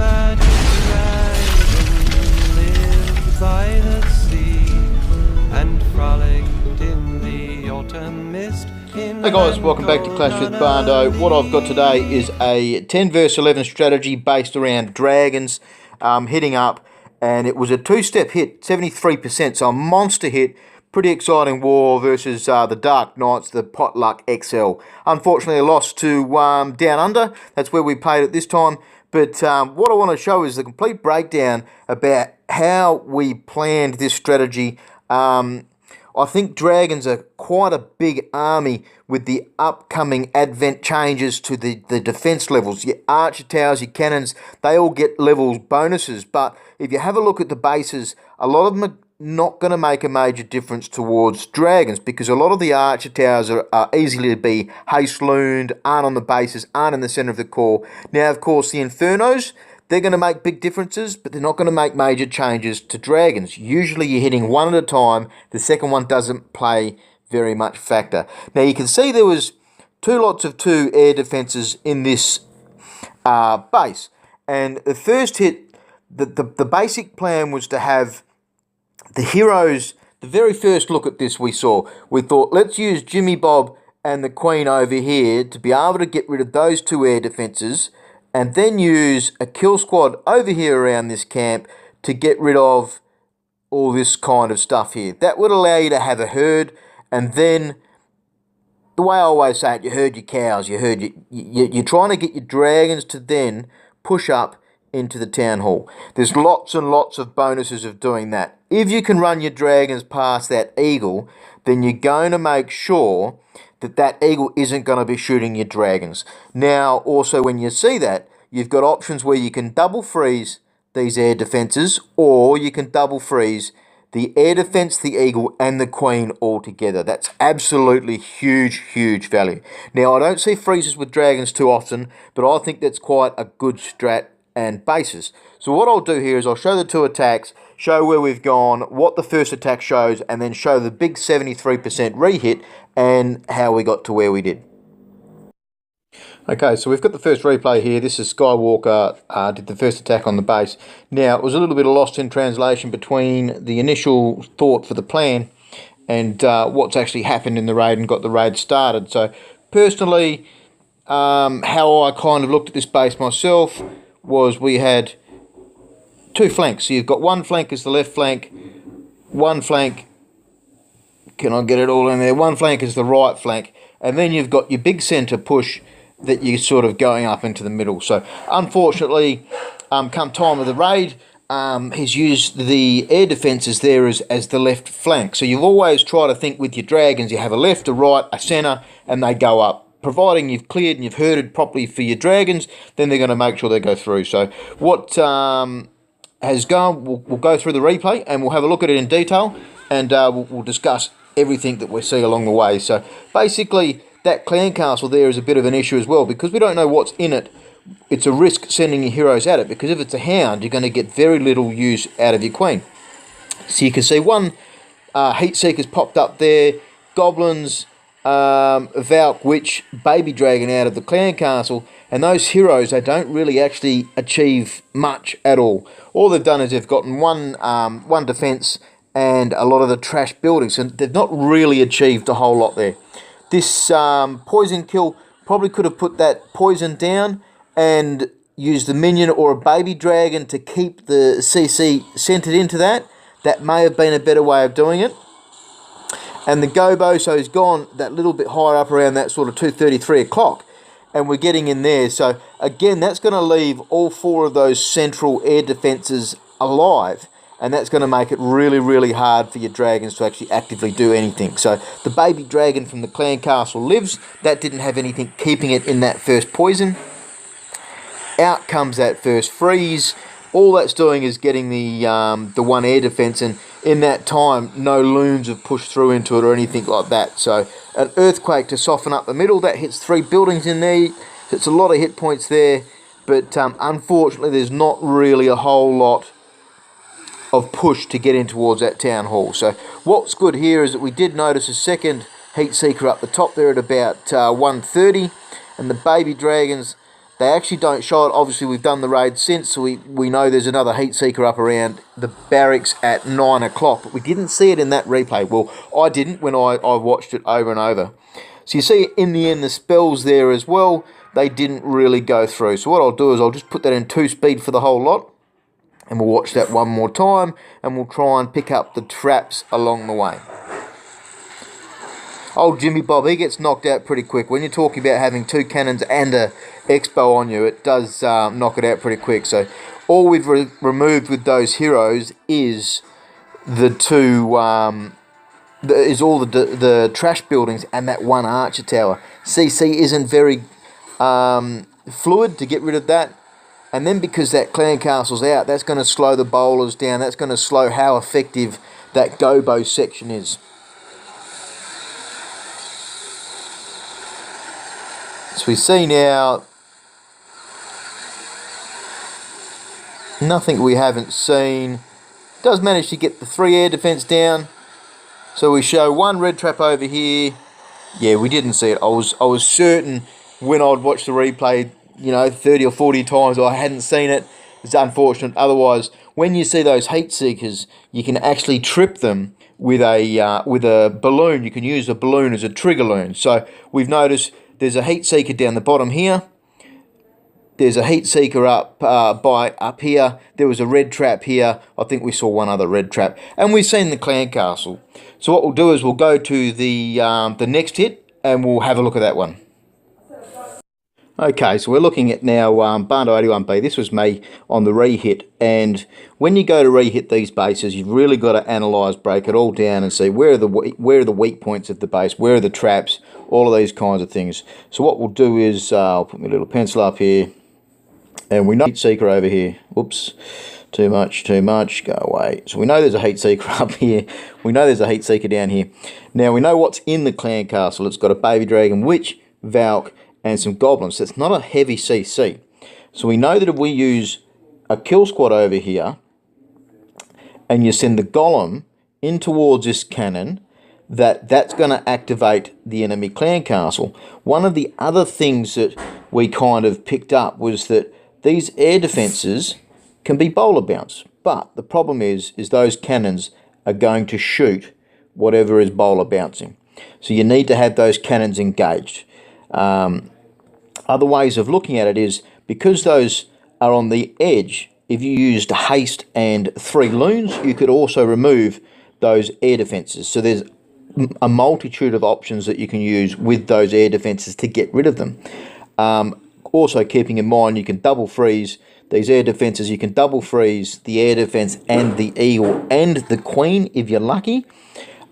magic dragon lived by the sea and frolicked in the autumn mist. Hey guys, welcome back to Clash with Barndo. What I've got today is a 10 verse 11 strategy based around dragons hitting up, and it was a two-step hit, 73%, so a monster hit. Pretty exciting war versus the Dark Knights, the Potluck XL. Unfortunately, I lost to Down Under. That's where we played it this time. But what I want to show is the complete breakdown about how we planned this strategy. I think dragons are quite a big army with the upcoming advent changes to the defense levels. Your archer towers, your cannons, they all get levels bonuses. But if you have a look at the bases, a lot of them are not going to make a major difference towards dragons, because a lot of the archer towers are easily to be haste-looned, aren't on the bases, aren't in the centre of the core. Now, of course, the Infernos, they're going to make big differences, but they're not going to make major changes to dragons. Usually you're hitting one at a time. The second one doesn't play very much factor. Now, you can see there was two lots of 2 air defences in this base. And the first hit, the basic plan was to have the heroes. The very first look at this we thought, let's use Jimmy Bob and the Queen over here to be able to get rid of those 2 air defences, and then use a kill squad over here around this camp to get rid of all this kind of stuff here. That would allow you to have a herd, and then, the way I always say it, you herd your cows, you're trying to get your dragons to then push up into the town hall. There's lots and lots of bonuses of doing that. If you can run your dragons past that eagle, then you're going to make sure that that eagle isn't going to be shooting your dragons. Now, also, when you see that, you've got options where you can double freeze these air defences, or you can double freeze the air defence, the eagle, and the queen all together. That's absolutely huge, huge value. Now, I don't see freezes with dragons too often, but I think that's quite a good strat and basis. So what I'll do here is I'll show the 2 attacks, show where we've gone, what the first attack shows, and then show the big 73% re-hit and how we got to where we did. Okay, so we've got the first replay here. This is Skywalker did the first attack on the base. Now, it was a little bit lost in translation between the initial thought for the plan and what's actually happened in the raid and got the raid started. So, personally, how I kind of looked at this base myself was we had 2 flanks. So you've got one flank is the left flank, one flank, can I get it all in there? One flank is the right flank, and then you've got your big centre push that you're sort of going up into the middle. So unfortunately, come time of the raid, he's used the air defences there as the left flank. So you've always tried to think with your dragons, you have a left, a right, a centre, and they go up. Providing you've cleared and you've herded properly for your dragons, then they're going to make sure they go through. So what has gone, we'll go through the replay and we'll have a look at it in detail, and we'll discuss everything that we see along the way. So basically, that clan castle there is a bit of an issue as well, because we don't know what's in it. It's a risk sending your heroes at it, because if it's a hound, you're going to get very little use out of your queen. So you can see one heat seeker's popped up there, goblins, Valk, Witch, Baby Dragon out of the clan castle, and those heroes, they don't really actually achieve much at all. All they've done is they've gotten one defense and a lot of the trash buildings, and they've not really achieved a whole lot there. This poison kill probably could have put that poison down and used the minion or a Baby Dragon to keep the CC centered into that. That may have been a better way of doing it. And the Gobo, so he's gone that little bit higher up around that sort of 2:33 o'clock, and we're getting in there. So again, that's going to leave all 4 of those central air defences alive, and that's going to make it really, really hard for your dragons to actually actively do anything. So the Baby Dragon from the clan castle lives. That didn't have anything keeping it in that first poison. Out comes that first freeze. All that's doing is getting the 1 air defense, and in that time, no loons have pushed through into it or anything like that. So an earthquake to soften up the middle. That hits 3 buildings in there. It's a lot of hit points there, but unfortunately, there's not really a whole lot of push to get in towards that town hall. So what's good here is that we did notice a second heat seeker up the top there at about 1:30, and the Baby Dragons, They actually don't show it. Obviously, we've done the raid since, so we know there's another heat seeker up around the barracks at 9 o'clock, but we didn't see it in that replay. Well, I didn't when I watched it over and over. So you see, in the end, the spells there as well, they didn't really go through. So what I'll do is I'll just put that in 2-speed for the whole lot, and we'll watch that one more time, and we'll try and pick up the traps along the way. Old Jimmy Bob, he gets knocked out pretty quick. When you're talking about having 2 cannons and a X-bow on you, it does knock it out pretty quick. So all we've removed with those heroes is the 2, is all the trash buildings and that 1 archer tower. CC isn't very fluid to get rid of that. And then because that clan castle's out, that's going to slow the bowlers down. That's going to slow how effective that Gobo section is. So we see now nothing we haven't seen. Does manage to get the 3 air defense down. So we show 1 red trap over here. Yeah, we didn't see it. I was certain when I'd watched the replay, 30 or 40 times, I hadn't seen it. It's unfortunate. Otherwise, when you see those heat seekers, you can actually trip them with a balloon. You can use a balloon as a trigger loon. So we've noticed there's a heat seeker down the bottom here. There's a heat seeker up here. There was a red trap here. I think we saw 1 other red trap, and we've seen the clan castle. So what we'll do is we'll go to the next hit, and we'll have a look at that one. Okay, so we're looking at now Bando 81B. This was me on the re-hit, and when you go to re-hit these bases, you've really got to analyse, break it all down, and see where are the weak points of the base, where are the traps, all of these kinds of things. So what we'll do is I'll put my little pencil up here, and we know heat seeker over here. Whoops, too much, go away. So we know there's a heat seeker up here. We know there's a heat seeker down here. Now we know what's in the clan castle. It's got a baby dragon, witch, Valk, and some goblins. So it's not a heavy CC. So we know that if we use a kill squad over here, and you send the golem in towards this cannon, that's going to activate the enemy clan castle. One of the other things that we kind of picked up was that these air defences can be bowler bounce, but the problem is those cannons are going to shoot whatever is bowler bouncing. So you need to have those cannons engaged. Other ways of looking at it is, because those are on the edge, if you used haste and 3 loons, you could also remove those air defences. So there's a multitude of options that you can use with those air defences to get rid of them. Also keeping in mind, you can double freeze these air defences. You can double freeze the air defence and the eagle and the queen if you're lucky.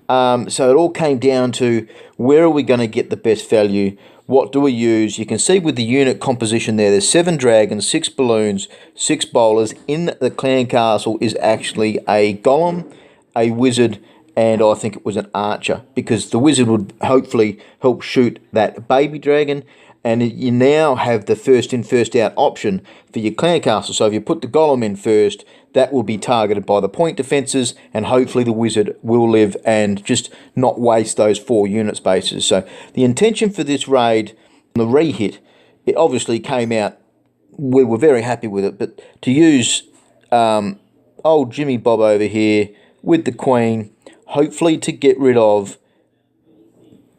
So it all came down to, where are we going to get the best value? What do we use? You can see with the unit composition there's 7 dragons, 6 balloons, 6 bowlers. In the clan castle is actually a golem, a wizard, and I think it was an archer, because the wizard would hopefully help shoot that baby dragon. And you now have the first in, first out option for your clan castle. So if you put the golem in first, that will be targeted by the point defences, and hopefully the wizard will live and just not waste those 4 unit spaces. So the intention for this raid, the re-hit, it obviously came out, we were very happy with it, but to use old Jimmy Bob over here with the queen, hopefully to get rid of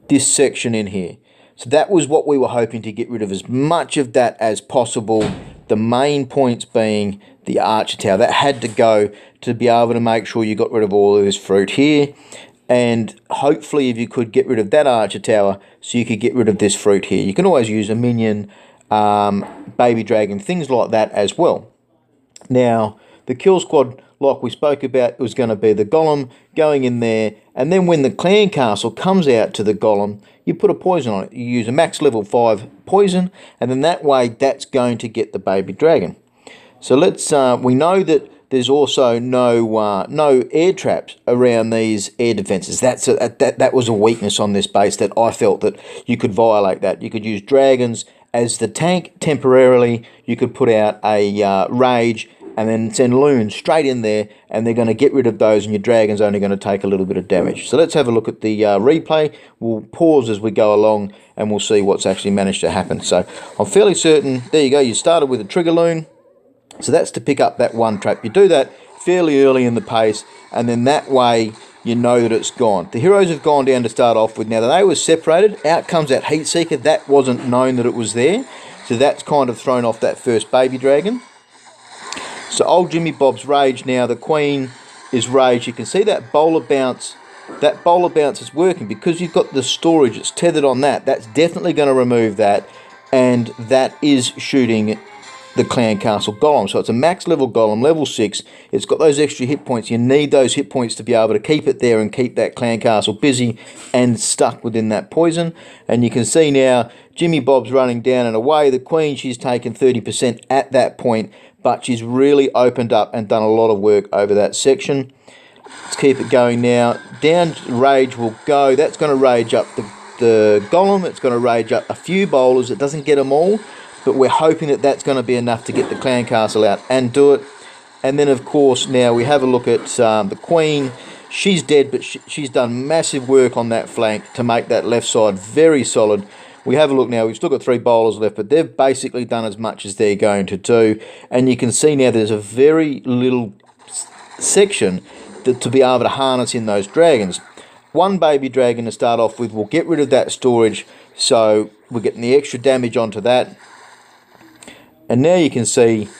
this section in here. So that was what we were hoping to get rid of, as much of that as possible. The main points being the archer tower. That had to go to be able to make sure you got rid of all of this fruit here. And hopefully if you could get rid of that archer tower, so you could get rid of this fruit here. You can always use a minion, baby dragon, things like that as well. Now, the kill squad, like we spoke about, was going to be the golem going in there, and then when the clan castle comes out to the golem, you put a poison on it. You use a max level 5 poison, and then that way that's going to get the baby dragon. So let's we know that there's also no air traps around these air defenses. That was a weakness on this base, that I felt that you could violate that. You could use dragons as the tank temporarily. You could put out a rage and then send loons straight in there, and they're going to get rid of those, and your dragon's only going to take a little bit of damage. So let's have a look at the replay. We'll pause as we go along, and we'll see what's actually managed to happen. So I'm fairly certain, there you go, you started with a trigger loon, so that's to pick up that one trap. You do that fairly early in the pace, and then that way you know that it's gone. The heroes have gone down to start off with. Now, they were separated. Out comes that Heat Seeker. That wasn't known that it was there, so that's kind of thrown off that first baby dragon. So old Jimmy Bob's Rage now, the Queen is Rage. You can see that bowler bounce. That bowler bounce is working because you've got the storage. It's tethered on that. That's definitely going to remove that, and that is shooting the Clan Castle Golem. So it's a max level Golem, level 6. It's got those extra hit points. You need those hit points to be able to keep it there and keep that Clan Castle busy and stuck within that poison. And you can see now Jimmy Bob's running down and away. The Queen, she's taken 30% at that point, but she's really opened up and done a lot of work over that section. Let's keep it going now. Down Rage will go. That's going to rage up the Golem. It's going to rage up a few bowlers. It doesn't get them all, but we're hoping that that's going to be enough to get the Clan Castle out and do it. And then, of course, now we have a look at the Queen. She's dead, but she's done massive work on that flank to make that left side very solid. We have a look now. We've still got 3 bowlers left, but they've basically done as much as they're going to do. And you can see now there's a very little section to be able to harness in those dragons. One baby dragon to start off with will get rid of that storage, so we're getting the extra damage onto that. And now you can see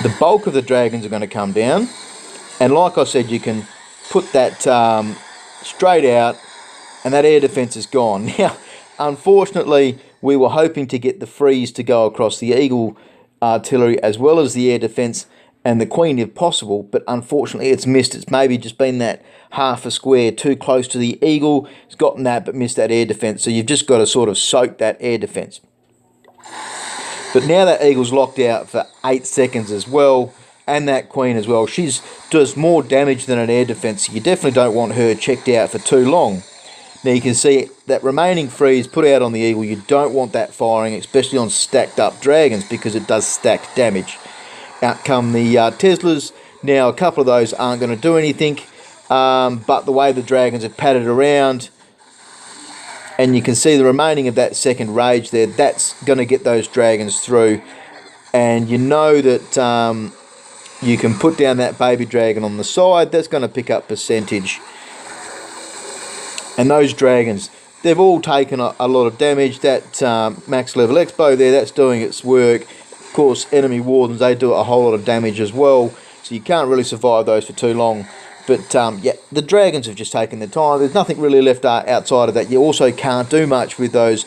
the bulk of the dragons are going to come down. And like I said, you can put that straight out, and that air defense is gone. Now, unfortunately, we were hoping to get the freeze to go across the Eagle artillery as well as the air defense and the Queen if possible, but unfortunately it's missed. It's maybe just been that half a square too close to the Eagle. It's gotten that but missed that air defense, so you've just got to sort of soak that air defense. But now that Eagle's locked out for 8 seconds as well, and that Queen as well. She does more damage than an air defense, so you definitely don't want her checked out for too long. Now you can see that remaining freeze put out on the Eagle. You don't want that firing, especially on stacked up dragons, because it does stack damage. Out come the Teslas. Now a couple of those aren't going to do anything, but the way the dragons are padded around, and you can see the remaining of that second Rage there, that's going to get those dragons through. And you know that you can put down that baby dragon on the side. That's going to pick up percentage. And those dragons, they've all taken a lot of damage. That max level Expo there, that's doing its work. Of course, enemy wardens, they do a whole lot of damage as well, so you can't really survive those for too long. But yeah, the dragons have just taken their time. There's nothing really left outside of that. You also can't do much with those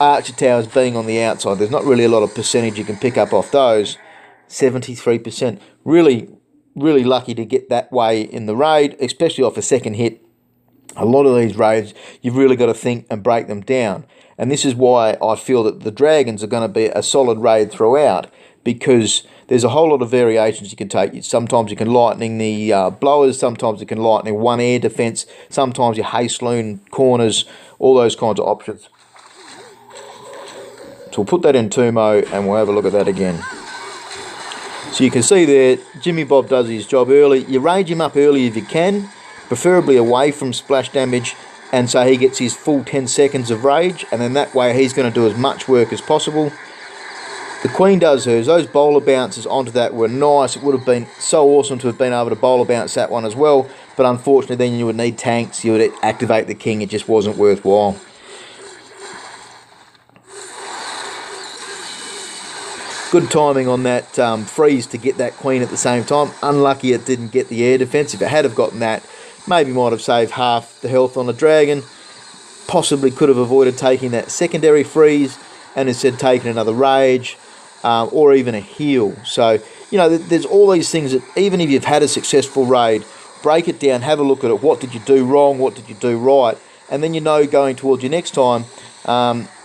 archer towers being on the outside. There's not really a lot of percentage you can pick up off those. 73%. Really, really lucky to get that way in the raid, especially off a second hit. A lot of these raids, you've really got to think and break them down. And this is why I feel that the dragons are going to be a solid raid throughout, because there's a whole lot of variations you can take. Sometimes you can lightning the blowers, sometimes you can lightning one air defense, sometimes you haste loon corners, all those kinds of options. So we'll put that in 2 mode and we'll have a look at that again. So you can see there, Jimmy Bob does his job early. You rage him up early if you can, preferably away from splash damage, and so he gets his full 10 seconds of rage, and then that way he's going to do as much work as possible. The Queen does hers. Those bowler bounces onto that were nice. It would have been so awesome to have been able to bowler bounce that one as well, but unfortunately then you would need tanks, you would activate the King, it just wasn't worthwhile. Good timing on that freeze to get that Queen at the same time. Unlucky it didn't get the air defense. If it had have gotten that, maybe might have saved half the health on the dragon. Possibly could have avoided taking that secondary freeze and instead taken another rage or even a heal. So, you know, there's all these things that even if you've had a successful raid, break it down, have a look at it. What did you do wrong? What did you do right? And then you know going towards your next time,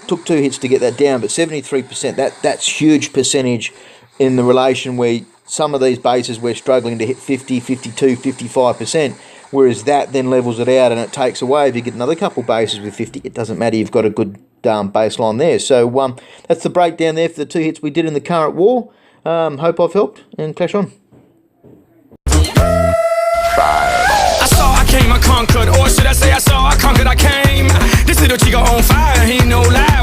took 2 hits to get that down, but 73%, that's huge percentage in the relation where some of these bases we're struggling to hit 50, 52, 55%, whereas that then levels it out and it takes away. If you get another couple bases with 50, it doesn't matter, you've got a good baseline there. So that's the breakdown there for the 2 hits we did in the current war. Hope I've helped, and clash on. I saw, I came, I conquered, or should I say I saw, I conquered, I came. This little chico on fire, he no lie.